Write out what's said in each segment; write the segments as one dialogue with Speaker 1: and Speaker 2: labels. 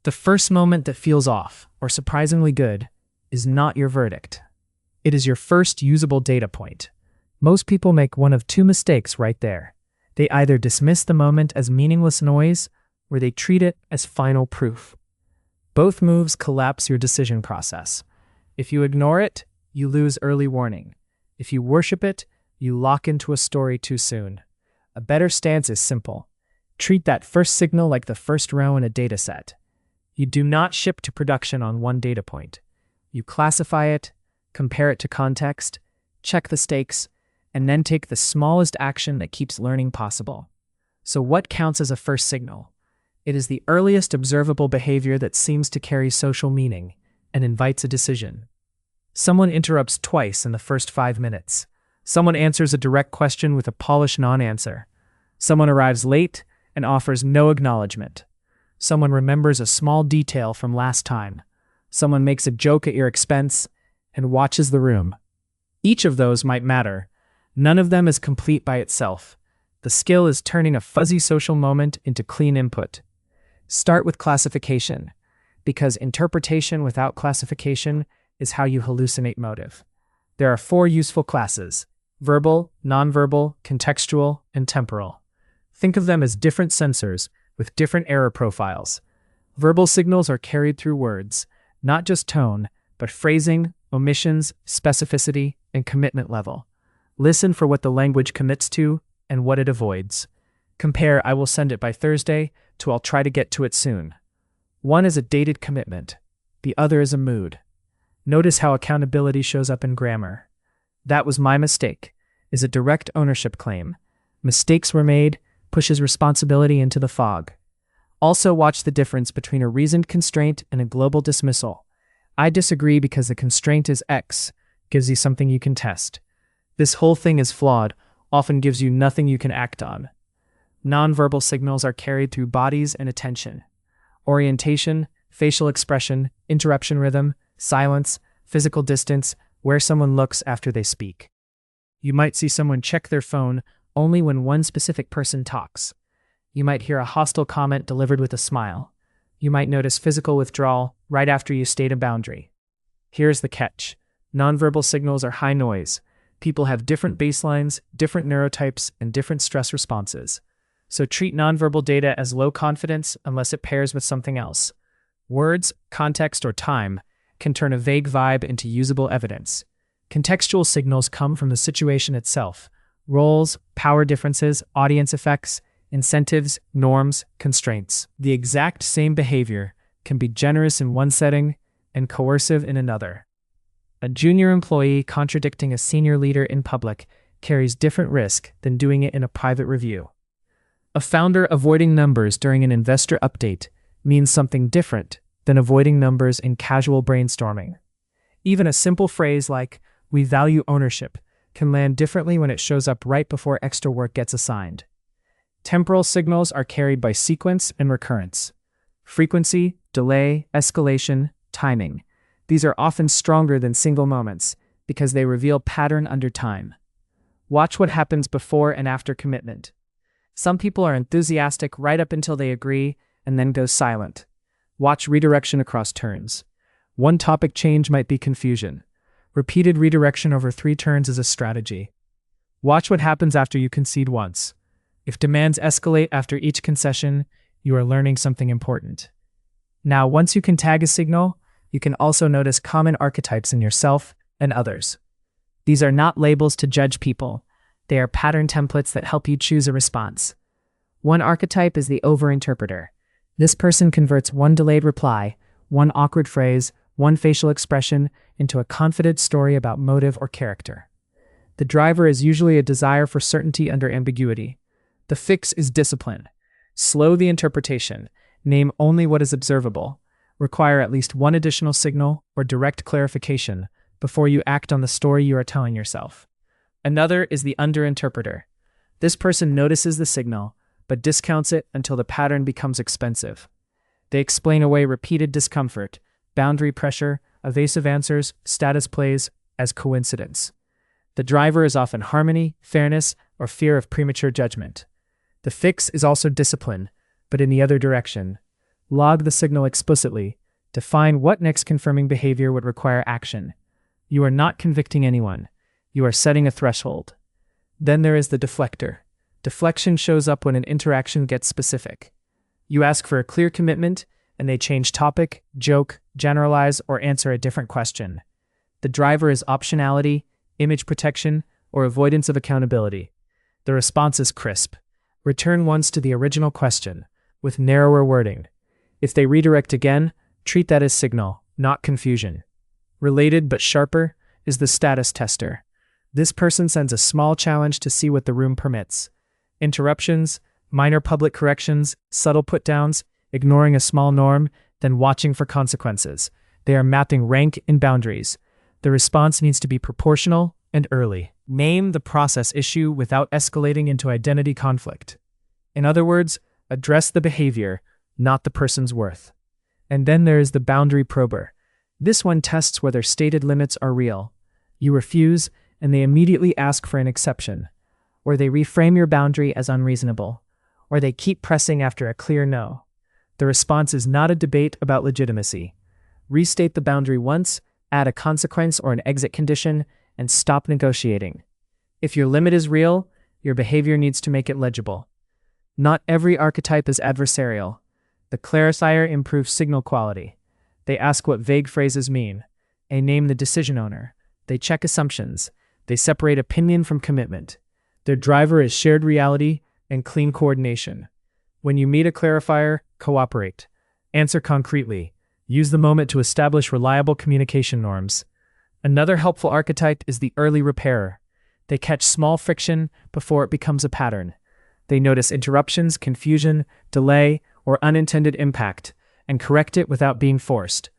Speaker 1: The first moment that feels off, or surprisingly good, is not your verdict. It is your first usable data point. Most people make one of two mistakes right there. They either dismiss the moment as meaningless noise, or they treat it as final proof. Both moves collapse your decision process. If you ignore it, you lose early warning. If you worship it, you lock into a story too soon. A better stance is simple. Treat that first signal like the first row in a dataset. You do not ship to production on one data point. You classify it, compare it to context, check the stakes, and then take the smallest action that keeps learning possible. So what counts as a first signal? It is the earliest observable behavior that seems to carry social meaning and invites a decision. Someone interrupts twice in the first 5 minutes. Someone answers a direct question with a polished non-answer. Someone arrives late and offers no acknowledgement. Someone remembers a small detail from last time. Someone makes a joke at your expense and watches the room. Each of those might matter. None of them is complete by itself. The skill is turning a fuzzy social moment into clean input. Start with classification, because interpretation without classification is how you hallucinate motive. There are 4 useful classes: verbal, nonverbal, contextual, and temporal. Think of them as different sensors with different error profiles. Verbal signals are carried through words, not just tone, but phrasing, omissions, specificity, and commitment level. Listen for what the language commits to and what it avoids. Compare "I will send it by Thursday" to "I'll try to get to it soon." One is a dated commitment. The other is a mood. Notice how accountability shows up in grammar. "That was my mistake" is a direct ownership claim. "Mistakes were made" pushes responsibility into the fog. Also watch the difference between a reasoned constraint and a global dismissal. "I disagree because the constraint is X" gives you something you can test. "This whole thing is flawed" often gives you nothing you can act on. Nonverbal signals are carried through bodies and attention. Orientation, facial expression, interruption rhythm, silence, physical distance, where someone looks after they speak. You might see someone check their phone only when one specific person talks. You might hear a hostile comment delivered with a smile. You might notice physical withdrawal right after you state a boundary. Here's the catch. Nonverbal signals are high noise. People have different baselines, different neurotypes, and different stress responses. So treat nonverbal data as low confidence unless it pairs with something else. Words, context, or time can turn a vague vibe into usable evidence. Contextual signals come from the situation itself. Roles, power differences, audience effects, incentives, norms, constraints. The exact same behavior can be generous in one setting and coercive in another. A junior employee contradicting a senior leader in public carries different risk than doing it in a private review. A founder avoiding numbers during an investor update means something different than avoiding numbers in casual brainstorming. Even a simple phrase like, "We value ownership," can land differently when it shows up right before extra work gets assigned. Temporal signals are carried by sequence and recurrence. Frequency, delay, escalation, timing. These are often stronger than single moments because they reveal pattern under time. Watch what happens before and after commitment. Some people are enthusiastic right up until they agree and then go silent. Watch redirection across turns. One topic change might be confusion. Repeated redirection over 3 turns is a strategy. Watch what happens after you concede once. If demands escalate after each concession, you are learning something important. Now, once you can tag a signal, you can also notice common archetypes in yourself and others. These are not labels to judge people. They are pattern templates that help you choose a response. One archetype is the overinterpreter. This person converts one delayed reply, one awkward phrase, one facial expression into a confident story about motive or character. The driver is usually a desire for certainty under ambiguity. The fix is discipline. Slow the interpretation. Name only what is observable. Require at least one additional signal or direct clarification before you act on the story you are telling yourself. Another is the underinterpreter. This person notices the signal, but discounts it until the pattern becomes expensive. They explain away repeated discomfort, boundary pressure, evasive answers, status plays as coincidence. The driver is often harmony, fairness, or fear of premature judgment. The fix is also discipline, but in the other direction. Log the signal explicitly. Define what next confirming behavior would require action. You are not convicting anyone. You are setting a threshold. Then there is the deflector. Deflection shows up when an interaction gets specific. You ask for a clear commitment, and they change topic, joke, generalize, or answer a different question. The driver is optionality, image protection, or avoidance of accountability. The response is crisp. Return once to the original question, with narrower wording. If they redirect again, treat that as signal, not confusion. Related but sharper is the status tester. This person sends a small challenge to see what the room permits. Interruptions, minor public corrections, subtle put-downs, ignoring a small norm, then watching for consequences. They are mapping rank and boundaries. The response needs to be proportional and early. Name the process issue without escalating into identity conflict. In other words, address the behavior, not the person's worth. And then there is the boundary prober. This one tests whether stated limits are real. You refuse, and they immediately ask for an exception. Or they reframe your boundary as unreasonable. Or they keep pressing after a clear no. The response is not a debate about legitimacy. Restate the boundary once, add a consequence or an exit condition, and stop negotiating. If your limit is real, your behavior needs to make it legible. Not every archetype is adversarial. The clarifier improves signal quality. They ask what vague phrases mean. They name the decision owner. They check assumptions. They separate opinion from commitment. Their driver is shared reality and clean coordination. When you meet a clarifier, cooperate. Answer concretely. Use the moment to establish reliable communication norms. Another helpful archetype is the early repairer. They catch small friction before it becomes a pattern. They notice interruptions, confusion, delay, or unintended impact, and correct it without being forced.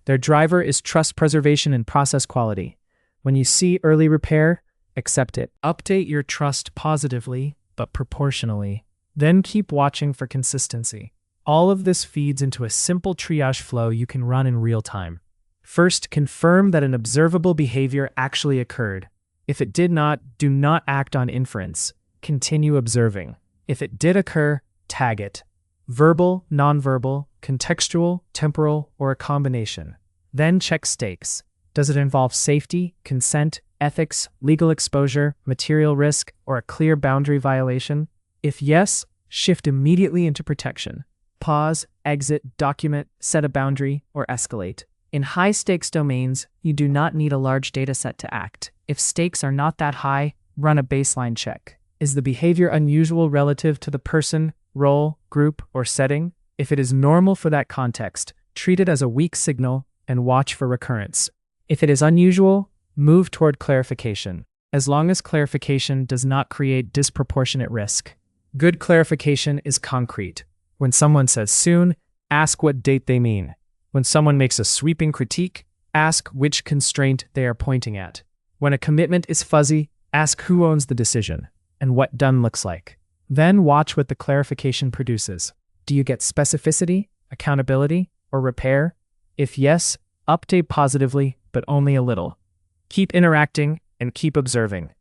Speaker 1: Their driver is trust preservation and process quality. When you see early repair, accept it. Update your trust positively, but proportionally. Then keep watching for consistency. All of this feeds into a simple triage flow you can run in real time. First, confirm that an observable behavior actually occurred. If it did not, do not act on inference. Continue observing. If it did occur, tag it. Verbal, nonverbal, contextual, temporal, or a combination. Then check stakes. Does it involve safety, consent, ethics, legal exposure, material risk, or a clear boundary violation? If yes, shift immediately into protection. Pause, exit, document, set a boundary, or escalate. In high-stakes domains, you do not need a large dataset to act. If stakes are not that high, run a baseline check. Is the behavior unusual relative to the person, role, group, or setting? If it is normal for that context, treat it as a weak signal and watch for recurrence. If it is unusual, move toward clarification, as long as clarification does not create disproportionate risk. Good clarification is concrete. When someone says soon, ask what date they mean. When someone makes a sweeping critique, ask which constraint they are pointing at. When a commitment is fuzzy, ask who owns the decision and what done looks like. Then watch what the clarification produces. Do you get specificity, accountability, or repair? If yes, update positively, but only a little. Keep interacting and keep observing.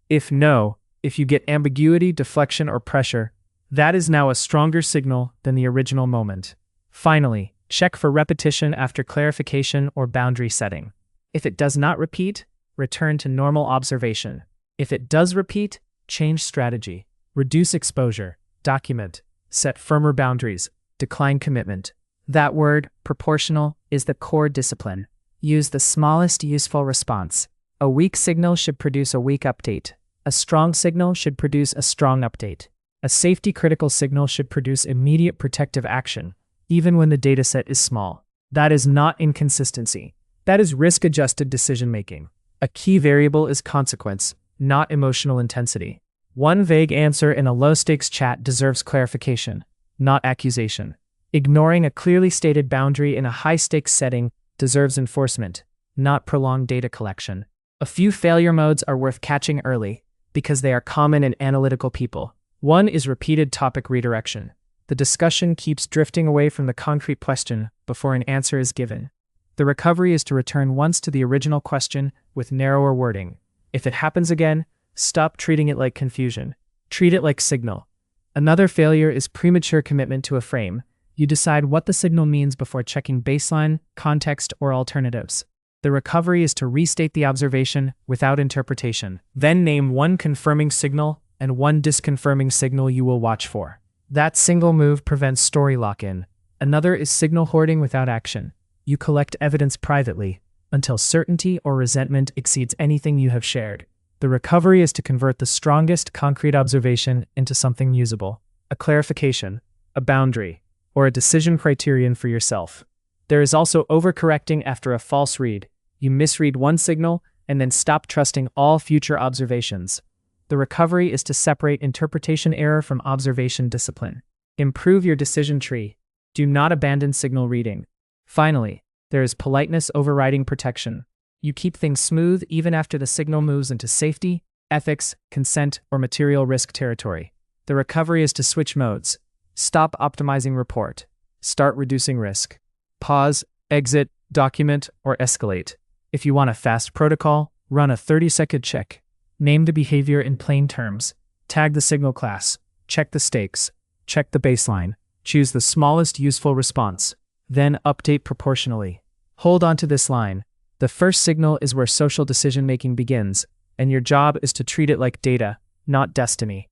Speaker 1: If no, if you get ambiguity, deflection, or pressure, that is now a stronger signal than the original moment. Finally, check for repetition after clarification or boundary setting. If it does not repeat, return to normal observation. If it does repeat, change strategy. Reduce exposure, document, set firmer boundaries, decline commitment. That word, proportional, is the core discipline. Use the smallest useful response. A weak signal should produce a weak update. A strong signal should produce a strong update. A safety-critical signal should produce immediate protective action, even when the dataset is small. That is not inconsistency. That is risk-adjusted decision-making. A key variable is consequence, not emotional intensity. One vague answer in a low-stakes chat deserves clarification, not accusation. Ignoring a clearly stated boundary in a high-stakes setting deserves enforcement, not prolonged data collection. A few failure modes are worth catching early because they are common in analytical people. One is repeated topic redirection. The discussion keeps drifting away from the concrete question before an answer is given. The recovery is to return once to the original question with narrower wording. If it happens again, stop treating it like confusion. Treat it like signal. Another failure is premature commitment to a frame. You decide what the signal means before checking baseline, context, or alternatives. The recovery is to restate the observation without interpretation. Then name one confirming signal and one disconfirming signal you will watch for. That single move prevents story lock-in. Another is signal hoarding without action. You collect evidence privately until certainty or resentment exceeds anything you have shared. The recovery is to convert the strongest concrete observation into something usable, a clarification, a boundary, or a decision criterion for yourself. There is also overcorrecting after a false read. You misread one signal and then stop trusting all future observations. The recovery is to separate interpretation error from observation discipline. Improve your decision tree. Do not abandon signal reading. Finally, there is politeness overriding protection. You keep things smooth even after the signal moves into safety, ethics, consent, or material risk territory. The recovery is to switch modes. Stop optimizing report. Start reducing risk. Pause, exit, document, or escalate. If you want a fast protocol, run a 30-second check. Name the behavior in plain terms. Tag the signal class. Check the stakes. Check the baseline. Choose the smallest useful response. Then update proportionally. Hold on to this line. The first signal is where social decision-making begins, and your job is to treat it like data, not destiny.